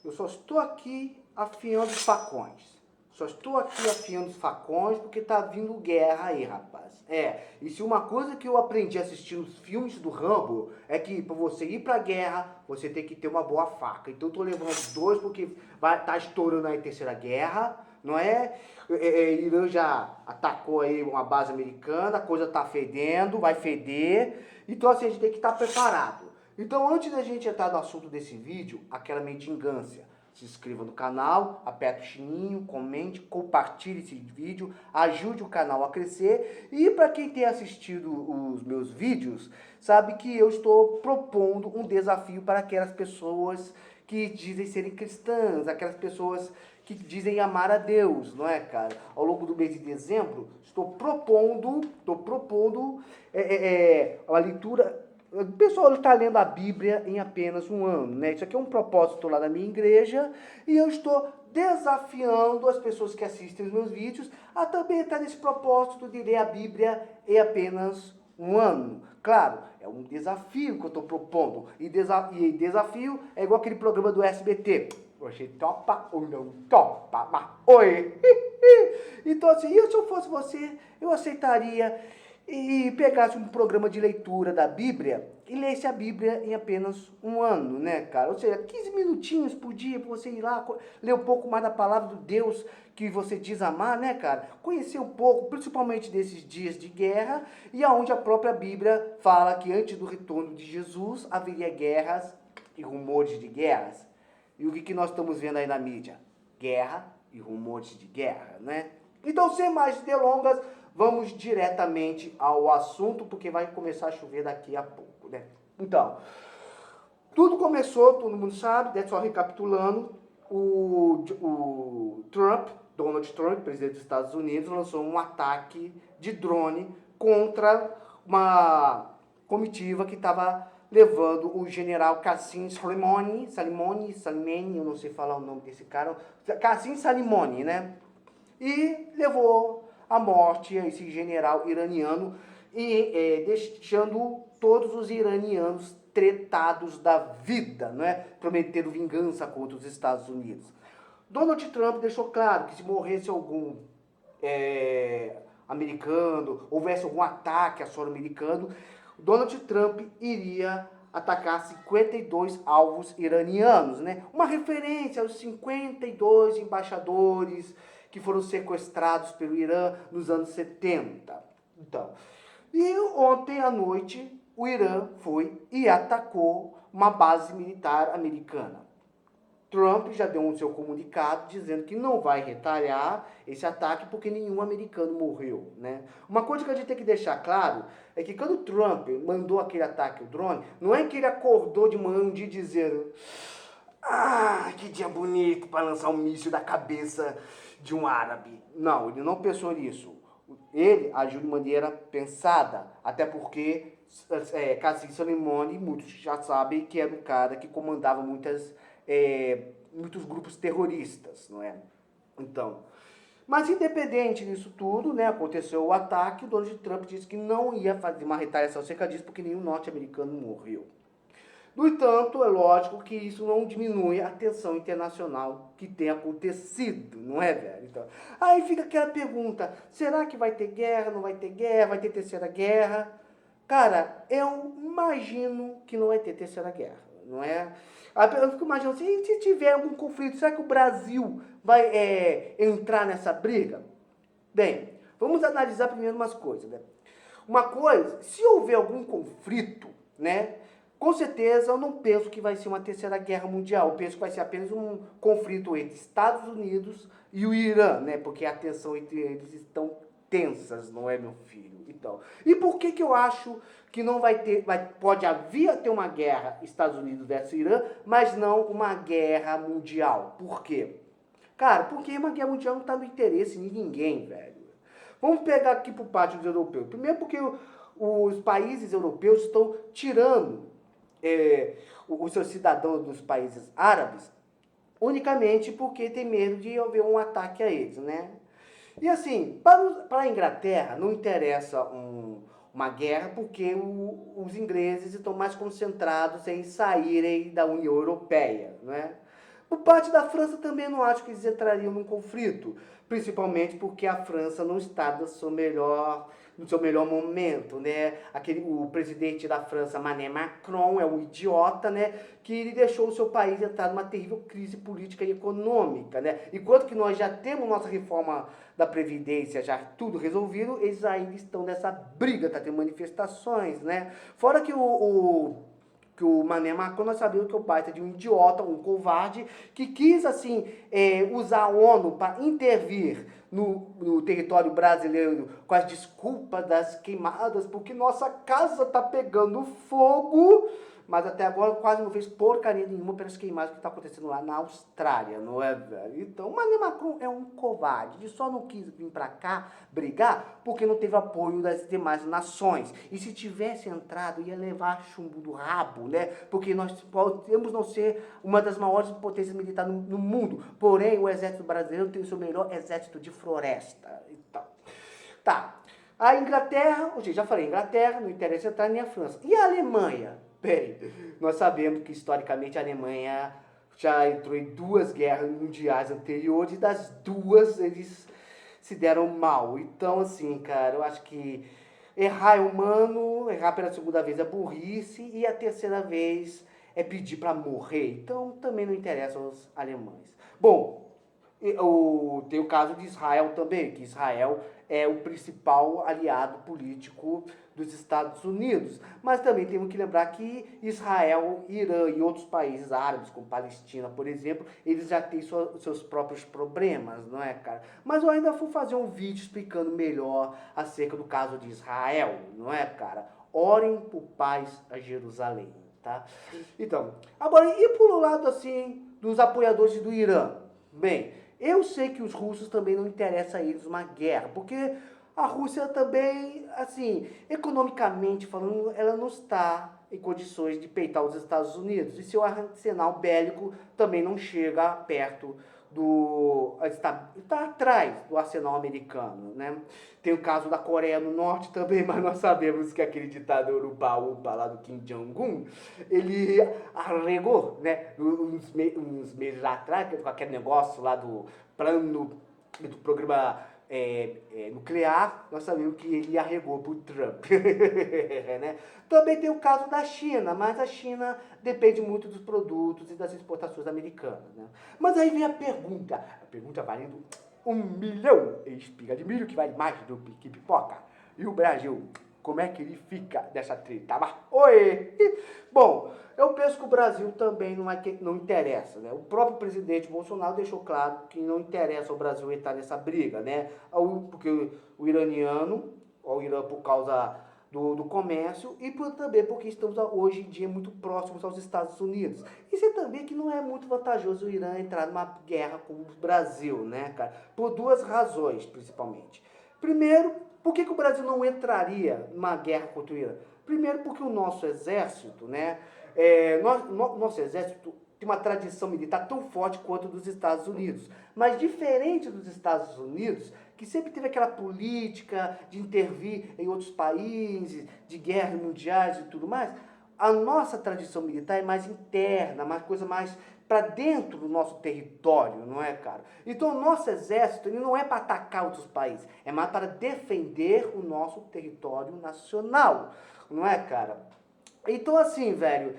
Eu só estou aqui afiando os facões. Só estou aqui afiando os facões porque tá vindo guerra aí, rapaz. E se uma coisa que eu aprendi assistindo os filmes do Rambo é que para você ir pra guerra, você tem que ter uma boa faca. Então eu tô levando dois porque tá estourando aí a terceira guerra, não é? Irã já atacou aí uma base americana, a coisa tá fedendo, vai feder. Então assim, a gente tem que estar preparado. Então antes da gente entrar no assunto desse vídeo, aquela mendigância. Se inscreva no canal, aperte o sininho, comente, compartilhe esse vídeo, ajude o canal a crescer. E para quem tem assistido os meus vídeos, sabe que eu estou propondo um desafio para aquelas pessoas que dizem serem cristãs, aquelas pessoas que dizem amar a Deus, não é, cara? Ao longo do mês de dezembro, estou propondo a leitura. O pessoal está lendo a Bíblia em apenas um ano, né? Isso aqui é um propósito lá da minha igreja e eu estou desafiando as pessoas que assistem os meus vídeos a também estar nesse propósito de ler a Bíblia em apenas um ano. Claro, é um desafio que eu estou propondo. E desafio é igual aquele programa do SBT. Você topa ou não topa? Mas, oi! Então assim, se eu fosse você, eu aceitaria e pegasse um programa de leitura da Bíblia e lesse a Bíblia em apenas um ano, né, cara? Ou seja, 15 minutinhos por dia para você ir lá ler um pouco mais da palavra do Deus que você diz amar, né, cara? Conhecer um pouco, principalmente desses dias de guerra, e aonde a própria Bíblia fala que antes do retorno de Jesus haveria guerras e rumores de guerras. E o que nós estamos vendo aí na mídia? Guerra e rumores de guerra, né? Então, sem mais delongas, vamos diretamente ao assunto, porque vai começar a chover daqui a pouco, né? Então, tudo começou, todo mundo sabe, né? Só recapitulando, o Donald Trump, presidente dos Estados Unidos, lançou um ataque de drone contra uma comitiva que estava levando o general Qasem Soleimani, eu não sei falar o nome desse cara, Qasem Soleimani, né? E levou à morte esse general iraniano e deixando todos os iranianos tretados da vida, não é? Prometendo vingança contra os Estados Unidos. Donald Trump deixou claro que se morresse algum americano, houvesse algum ataque a solo americano, Donald Trump iria atacar 52 alvos iranianos, né? Uma referência aos 52 embaixadores que foram sequestrados pelo Irã nos anos 70. Então, e ontem à noite o Irã foi e atacou uma base militar americana. Trump já deu um seu comunicado dizendo que não vai retalhar esse ataque porque nenhum americano morreu, né? Uma coisa que a gente tem que deixar claro é que quando Trump mandou aquele ataque ao drone, não é que ele acordou de manhã um dia dizendo: ah, que dia bonito para lançar um míssil da cabeça de um árabe. Não, ele não pensou nisso. Ele agiu de maneira pensada, até porque Qasem Soleimani, muitos já sabem que era um cara que comandava muitos grupos terroristas, não é? Então, mas independente disso tudo, né, aconteceu o ataque, o Donald Trump disse que não ia fazer uma retaliação acerca disso porque nenhum norte-americano morreu. No entanto, é lógico que isso não diminui a tensão internacional que tem acontecido, não é, velho? Então, aí fica aquela pergunta, será que vai ter guerra, não vai ter guerra, vai ter terceira guerra? Cara, eu imagino que não vai ter terceira guerra, não é? Eu fico imaginando, se tiver algum conflito, será que o Brasil vai entrar nessa briga? Bem, vamos analisar primeiro umas coisas, né? Uma coisa, se houver algum conflito, né? Com certeza eu não penso que vai ser uma terceira guerra mundial. Eu penso que vai ser apenas um conflito entre Estados Unidos e o Irã, né? Porque a tensão entre eles estão tensas, não é, meu filho? Então, e por que eu acho que não vai ter, pode haver ter uma guerra Estados Unidos versus Irã, mas não uma guerra mundial? Por quê? Cara, porque uma guerra mundial não está no interesse de ninguém, velho. Vamos pegar aqui por parte dos europeus. Primeiro porque os países europeus estão tirando os seus cidadãos dos países árabes unicamente porque tem medo de haver um ataque a eles, né? E assim, para a Inglaterra não interessa uma guerra porque os ingleses estão mais concentrados em saírem da União Europeia, né? Por parte da França também não acho que eles entrariam num conflito, principalmente porque a França não está no seu melhor momento, né? O presidente da França, Emmanuel Macron, é um idiota, né? Que ele deixou o seu país entrar numa terrível crise política e econômica, né? Enquanto que nós já temos nossa reforma da Previdência, já tudo resolvido, eles ainda estão nessa briga, tá tendo manifestações, né? Fora que o Mané Macron, nós sabemos que é o baita de um idiota, um covarde, que quis, assim, usar a ONU para intervir no território brasileiro com as desculpas das queimadas, porque nossa casa tá pegando fogo, mas até agora quase não fez porcaria nenhuma pelas queimadas que está acontecendo lá na Austrália, não é, velho? Então, o Mané Macron é um covarde, ele só não quis vir para cá brigar porque não teve apoio das demais nações. E se tivesse entrado, ia levar chumbo do rabo, né? Porque nós podemos não ser uma das maiores potências militares no mundo, porém o exército brasileiro tem o seu melhor exército de floresta. Então, tá. A Inglaterra, já falei, Inglaterra, não interessa entrar nem a França. E a Alemanha? Bem, nós sabemos que historicamente a Alemanha já entrou em 2 guerras mundiais anteriores e das 2 eles se deram mal. Então, assim, cara, eu acho que errar é humano, errar pela segunda vez é burrice e a terceira vez é pedir para morrer. Então, também não interessa aos alemães. Bom, tem o caso de Israel também, que Israel é o principal aliado político dos Estados Unidos. Mas também temos que lembrar que Israel, Irã e outros países árabes, como Palestina, por exemplo, eles já têm seus próprios problemas, não é, cara? Mas eu ainda vou fazer um vídeo explicando melhor acerca do caso de Israel, não é, cara? Orem por paz a Jerusalém, tá? Então, agora, e por um lado, assim, dos apoiadores do Irã? Bem, eu sei que os russos também não interessa a eles uma guerra, porque a Rússia também, assim, economicamente falando, ela não está em condições de peitar os Estados Unidos. E seu arsenal bélico também não chega perto está atrás do arsenal americano, né? Tem o caso da Coreia do Norte também, mas nós sabemos que aquele ditador Upa lá do Kim Jong-un, ele arregou, né, uns meses atrás, com aquele negócio lá do plano, do programa nuclear, nós sabemos que ele arregou pro Trump. Né? Também tem o caso da China, mas a China depende muito dos produtos e das exportações americanas. Né? Mas aí vem a pergunta valendo 1 milhão em espiga de milho, que vale mais do que pipoca. E o Brasil, como é que ele fica dessa treta? Oi! Bom, eu penso que o Brasil também não interessa, né? O próprio presidente Bolsonaro deixou claro que não interessa ao Brasil entrar nessa briga, né? Porque o iraniano, o Irã por causa do comércio e também porque estamos hoje em dia muito próximos aos Estados Unidos. Isso é também que não é muito vantajoso o Irã entrar numa guerra com o Brasil, né, cara? Por 2 razões, principalmente. Primeiro, por que o Brasil não entraria numa guerra contra o Irã? Primeiro, porque o nosso exército, né? Nosso exército tem uma tradição militar tão forte quanto a dos Estados Unidos. Mas diferente dos Estados Unidos, que sempre teve aquela política de intervir em outros países, de guerras mundiais e tudo mais, a nossa tradição militar é mais interna, uma coisa mais para dentro do nosso território, não é, cara? Então, o nosso exército ele não é para atacar outros países, é mais para defender o nosso território nacional, não é, cara? Então, assim, velho,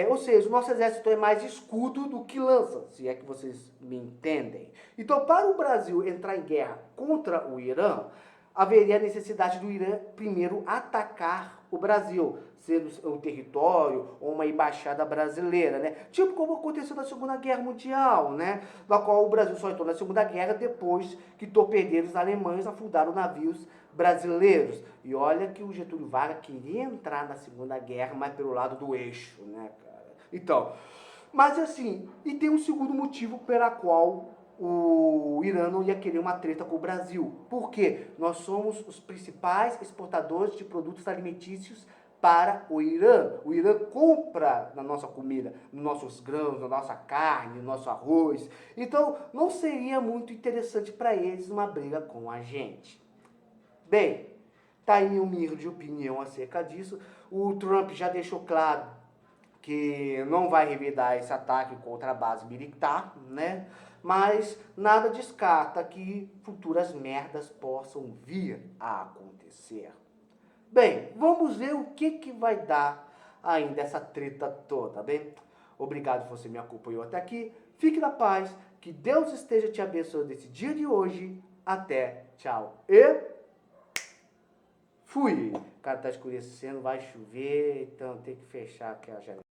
ou seja, o nosso exército é mais escudo do que lança, se é que vocês me entendem. Então, para o Brasil entrar em guerra contra o Irã, haveria a necessidade do Irã primeiro atacar o Brasil, sendo um território ou uma embaixada brasileira, né? Tipo como aconteceu na Segunda Guerra Mundial, né? Na qual o Brasil só entrou na Segunda Guerra depois que torpedeiros alemães afundaram navios brasileiros. E olha que o Getúlio Vargas queria entrar na Segunda Guerra, mas pelo lado do eixo, né, cara? Então, mas assim, e tem um segundo motivo pela qual o Irã não ia querer uma treta com o Brasil. Por quê? Nós somos os principais exportadores de produtos alimentícios para o Irã. O Irã compra na nossa comida, nos nossos grãos, na nossa carne, no nosso arroz. Então, não seria muito interessante para eles uma briga com a gente. Bem, tá aí minha humilde opinião acerca disso. O Trump já deixou claro que não vai revidar esse ataque contra a base militar, né? Mas nada descarta que futuras merdas possam vir a acontecer. Bem, vamos ver o que vai dar ainda essa treta toda, bem? Obrigado se você me acompanhou até aqui. Fique na paz, que Deus esteja te abençoando nesse dia de hoje. Até, tchau e fui! Cara, tá escurecendo, vai chover, então tem que fechar aqui a janela.